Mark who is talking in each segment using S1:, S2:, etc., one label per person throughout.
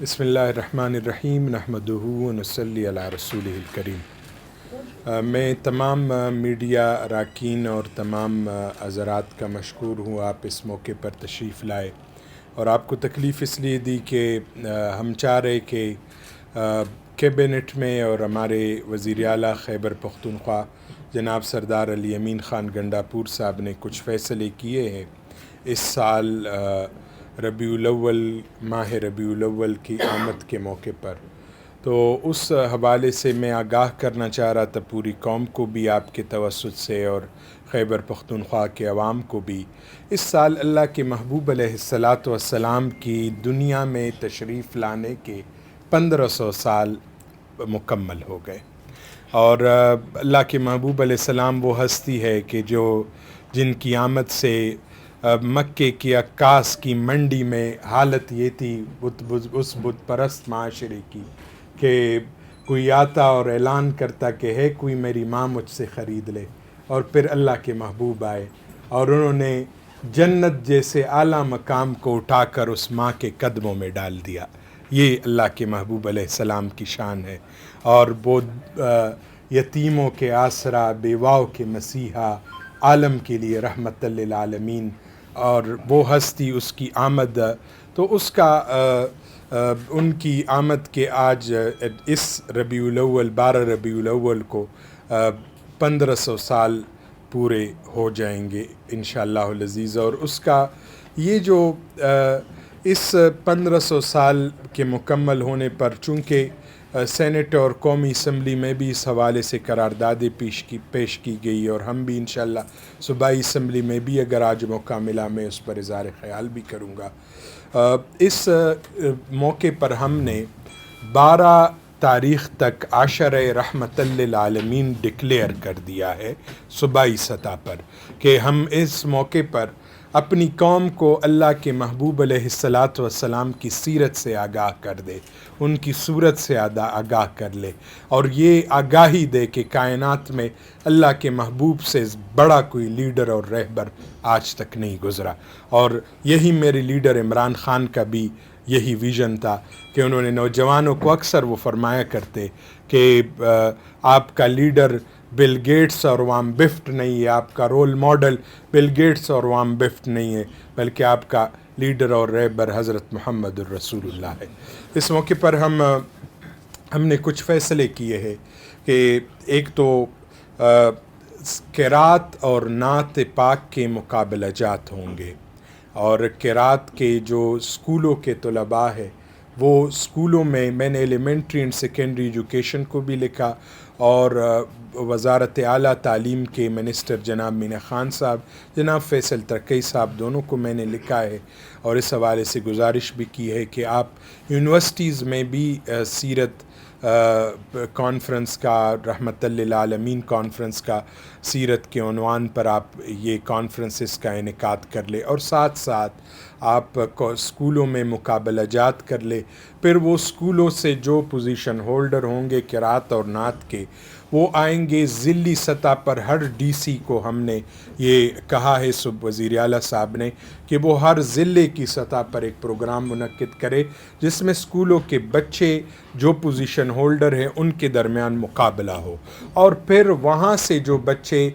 S1: بسم اللہ الرحمن الرحیم نحمدہ ونصلی علی رسولہ الکریم۔ میں تمام میڈیا اراکین اور تمام حضرات کا مشکور ہوں، آپ اس موقع پر تشریف لائے اور آپ کو تکلیف اس لیے دی کہ ہم چاہ رہے کہ کیبنٹ میں اور ہمارے وزیر اعلیٰ خیبر پختونخوا جناب سردار علی امین خان گنڈا پور صاحب نے کچھ فیصلے کیے ہیں اس سال ربیع الاول، ماہ ربیع الاول کی آمد کے موقع پر، تو اس حوالے سے میں آگاہ کرنا چاہ رہا تھا پوری قوم کو بھی آپ کے توسط سے اور خیبر پختونخوا کے عوام کو بھی۔ اس سال اللہ کے محبوب علیہ السلام کی دنیا میں تشریف لانے کے 1500 سال مکمل ہو گئے، اور اللہ کے محبوب علیہ السلام وہ ہستی ہے کہ جن کی آمد سے مکے کی عکاس کی منڈی میں حالت یہ تھی اس بت پرست معاشرے کی کہ کوئی آتا اور اعلان کرتا کہ ہے کوئی میری ماں مجھ سے خرید لے، اور پھر اللہ کے محبوب آئے اور انہوں نے جنت جیسے اعلیٰ مقام کو اٹھا کر اس ماں کے قدموں میں ڈال دیا۔ یہ اللہ کے محبوب علیہ السلام کی شان ہے، اور وہ یتیموں کے آسرا، بیواؤں کے مسیحا، عالم کے لیے رحمت للعالمین، اور وہ ہستی اس کی آمد، تو اس کا ان کی آمد کے آج اس ربیع الاول 12 ربیع الاول کو 1500 سال پورے ہو جائیں گے انشاءاللہ العزیز۔ اور اس کا یہ جو اس 1500 سال کے مکمل ہونے پر، چونکہ سینٹ اور قومی اسمبلی میں بھی اس حوالے سے قراردادیں پیش کی گئی، اور ہم بھی انشاءاللہ صوبائی اسمبلی میں بھی اگر آج موقع ملا میں اس پر اظہار خیال بھی کروں گا۔ اس موقع پر ہم نے 12 تاریخ تک عاشر رحمت للعالمین ڈکلیئر کر دیا ہے صوبائی سطح پر، کہ ہم اس موقع پر اپنی قوم کو اللہ کے محبوب علیہ السلام کی سیرت سے آگاہ کر دے، ان کی صورت سے آگاہ کر لے، اور یہ آگاہی دے کہ کائنات میں اللہ کے محبوب سے بڑا کوئی لیڈر اور رہبر آج تک نہیں گزرا۔ اور یہی میرے لیڈر عمران خان کا بھی یہی ویژن تھا کہ انہوں نے نوجوانوں کو اکثر وہ فرمایا کرتے کہ آپ کا لیڈر بل گیٹس اور وارن بفٹ نہیں ہے، آپ کا رول ماڈل بل گیٹس اور وارن بفٹ نہیں ہے، بلکہ آپ کا لیڈر اور رہبر حضرت محمد الرسول اللہ ہے۔ اس موقع پر ہم نے کچھ فیصلے کیے ہیں کہ ایک تو قرات اور نعت پاک کے مقابلہ جات ہوں گے، اور قرات کے جو اسکولوں کے طلباء ہے وہ اسکولوں میں نے ایلیمنٹری اینڈ سیکنڈری ایجوکیشن کو بھی لکھا، اور وزارت اعلیٰ تعلیم کے منسٹر جناب مینا خان صاحب، جناب فیصل ترکی صاحب، دونوں کو میں نے لکھا ہے، اور اس حوالے سے گزارش بھی کی ہے کہ آپ یونیورسٹیز میں بھی سیرت کانفرنس کا، رحمت للعالمین کانفرنس کا، سیرت کے عنوان پر آپ یہ کانفرنسز کا انعقاد کر لے، اور ساتھ ساتھ آپ اسکولوں میں مقابلہ جات کر لے۔ پھر وہ اسکولوں سے جو پوزیشن ہولڈر ہوں گے قرات اور نعت کے، وہ آئیں گے ضلعی سطح پر۔ ہر ڈی سی کو ہم نے یہ کہا ہے وزیر اعلیٰ صاحب نے کہ وہ ہر ضلع کی سطح پر ایک پروگرام منعقد کرے جس میں اسکولوں کے بچے جو پوزیشن ہولڈر ہیں ان کے درمیان مقابلہ ہو، اور پھر وہاں سے جو بچے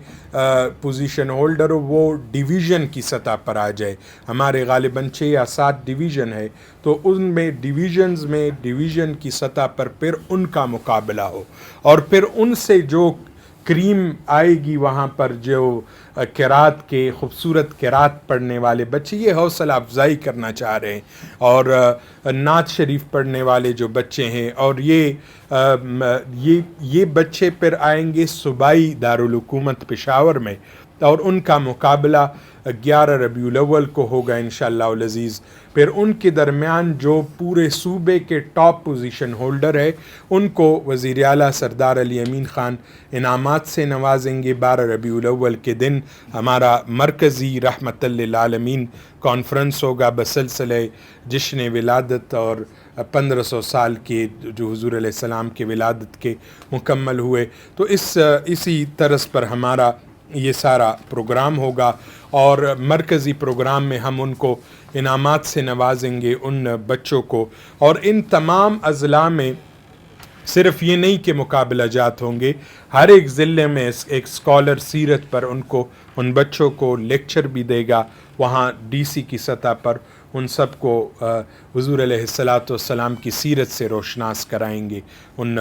S1: پوزیشن ہولڈر ہو وہ ڈویژن کی سطح پر آ جائے۔ ہمارے غالباً 6 یا 7 ڈویژن ہے، تو ان میں ڈویژن کی سطح پر پھر ان کا مقابلہ ہو، اور پھر ان سے جو کریم آئے گی وہاں پر، جو قرات کے خوبصورت قرات پڑھنے والے بچے، یہ حوصلہ افزائی کرنا چاہ رہے ہیں، اور نعت شریف پڑھنے والے جو بچے ہیں، اور یہ بچے پھر آئیں گے صوبائی دارالحکومت پشاور میں، اور ان کا مقابلہ 11 ربیع الاول کو ہوگا انشاءاللہ العزیز۔ پھر ان کے درمیان جو پورے صوبے کے ٹاپ پوزیشن ہولڈر ہے ان کو وزیر اعلیٰ سردار علی امین خان انعامات سے نوازیں گے۔ 12 ربیع الاول کے دن ہمارا مرکزی رحمت للعالمین کانفرنس ہوگا بسلسلہ جشن ولادت اور 1500 سال کے جو حضور علیہ السلام کے ولادت کے مکمل ہوئے، تو اسی طرز پر ہمارا یہ سارا پروگرام ہوگا، اور مرکزی پروگرام میں ہم ان کو انعامات سے نوازیں گے ان بچوں کو، اور ان تمام اضلاع میں صرف یہ نہیں کہ مقابلہ جات ہوں گے، ہر ایک ضلع میں ایک اسکالر سیرت پر ان بچوں کو لیکچر بھی دے گا، وہاں ڈی سی کی سطح پر ان سب کو حضور علیہ الصلاۃ والسلام کی سیرت سے روشناس کرائیں گے ان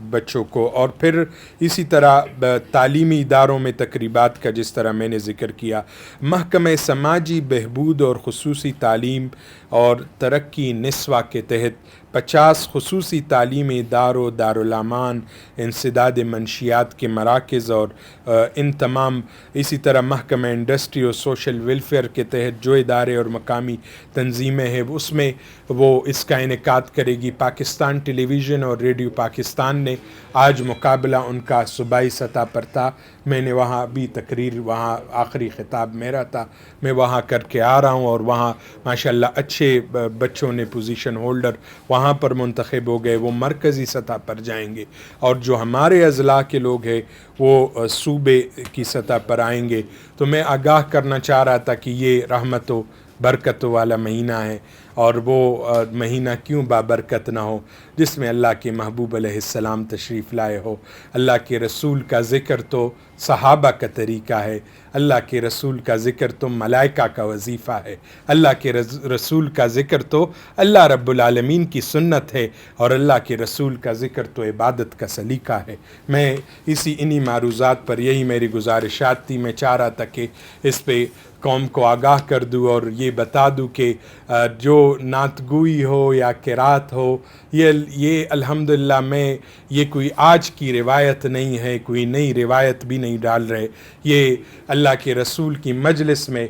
S1: بچوں کو۔ اور پھر اسی طرح تعلیمی اداروں میں تقریبات کا جس طرح میں نے ذکر کیا، محکمہ سماجی بہبود اور خصوصی تعلیم اور ترقی نسواں کے تحت 50 خصوصی تعلیمی اداروں، دارالامان، انسداد منشیات کے مراکز اور ان تمام، اسی طرح محکمہ انڈسٹری اور سوشل ویلفیئر کے تحت جو ادارے اور مقامی تنظیمیں ہیں اس میں وہ اس کا انعقاد کرے گی۔ پاکستان ٹیلی ویژن اور ریڈیو پاکستان نے آج مقابلہ ان کا صوبائی سطح پر تھا، میں نے وہاں بھی تقریر، وہاں آخری خطاب میرا تھا، میں وہاں کر کے آ رہا ہوں، اور وہاں ماشاءاللہ اچھے بچوں نے پوزیشن ہولڈر وہاں پر منتخب ہو گئے، وہ مرکزی سطح پر جائیں گے، اور جو ہمارے اضلاع کے لوگ ہیں وہ صوبے کی سطح پر آئیں گے۔ تو میں آگاہ کرنا چاہ رہا تھا کہ یہ رحمت و برکتوں والا مہینہ ہے، اور وہ مہینہ کیوں بابرکت نہ ہو جس میں اللہ کے محبوب علیہ السلام تشریف لائے ہو۔ اللہ کے رسول کا ذکر تو صحابہ کا طریقہ ہے، اللہ کے رسول کا ذکر تو ملائکہ کا وظیفہ ہے، اللہ کے رسول کا ذکر تو اللہ رب العالمین کی سنت ہے، اور اللہ کے رسول کا ذکر تو عبادت کا سلیقہ ہے۔ میں انہی معروضات پر یہی میری گزارشات تھی، میں چاہ رہا تھا کہ اس پہ قوم کو آگاہ کر دوں اور یہ بتا دوں کہ جو نعت گوئی ہو یا قرات ہو، یہ الحمدللہ میں یہ کوئی آج کی روایت نہیں ہے، کوئی نئی روایت بھی نہیں ڈال رہے، یہ اللہ کے رسول کی مجلس میں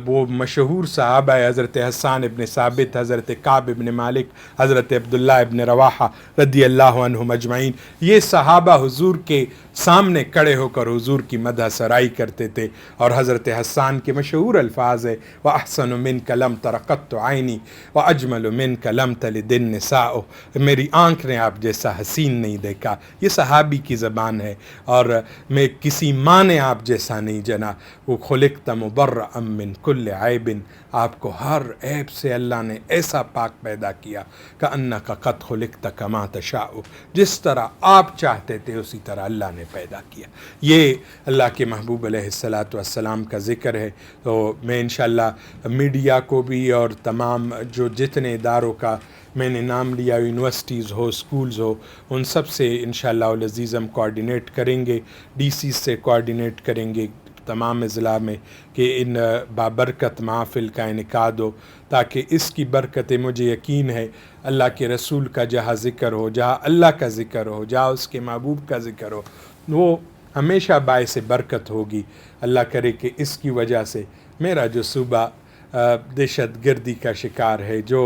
S1: وہ مشہور صحابہ حضرت حسان ابن ثابت، حضرت کعب ابن مالک، حضرت عبداللہ ابن رواحہ رضی اللہ عنہم اجمعین، یہ صحابہ حضور کے سامنے کھڑے ہو کر حضور کی مدح سرائی کرتے تھے، اور حضرت حسان کے مشہور الفاظ ہے وَأَحْسَنُ مِنْكَ لَمْ تَرَقَتُّ عَيْنِي وَأَجْمَلُ مِنْكَ لَمْ تَلِدِ النِّسَاءُ، میری آنکھ نے آپ جیسا حسین نہیں دیکھا۔ یہ صحابی کی زبان ہے، اور میں کسی ماں نے آپ جیسا نہیں جنا، وہ خلقت مبرأ من کل عیب، آپ کو ہر عیب سے اللہ نے ایسا پاک پیدا کیا کأنک قد خلقت کما تشاء، جس طرح آپ چاہتے تھے اسی طرح اللہ نے پیدا کیا۔ یہ اللہ کے محبوب علیہ الصلاۃ والسلام کا ذکر ہے۔ تو میں انشاءاللہ میڈیا کو بھی اور تمام جو جتنے اداروں کا میں نے نام لیا، یونیورسٹیز ہو، سکولز ہو، ان سب سے انشاءاللہ العزیز ہم کوارڈینیٹ کریں گے، ڈی سی سے کوارڈینیٹ کریں گے تمام اضلاع میں کہ ان بابرکت محافل کا انعقاد ہو، تاکہ اس کی برکتیں، مجھے یقین ہے اللہ کے رسول کا جہاں ذکر ہو، جہاں اللہ کا ذکر ہو، جہاں اس کے محبوب کا ذکر ہو، وہ ہمیشہ باعث برکت ہوگی۔ اللہ کرے کہ اس کی وجہ سے میرا جو صوبہ دہشت گردی کا شکار ہے، جو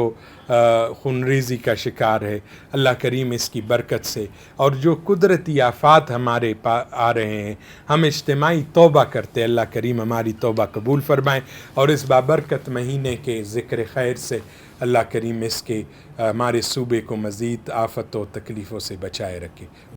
S1: خونریزی کا شکار ہے، اللہ کریم اس کی برکت سے، اور جو قدرتی آفات ہمارے آ رہے ہیں، ہم اجتماعی توبہ کرتے، اللہ کریم ہماری توبہ قبول فرمائے، اور اس بابرکت مہینے کے ذکر خیر سے اللہ کریم اس کے ہمارے صوبے کو مزید آفت و تکلیفوں سے بچائے رکھے۔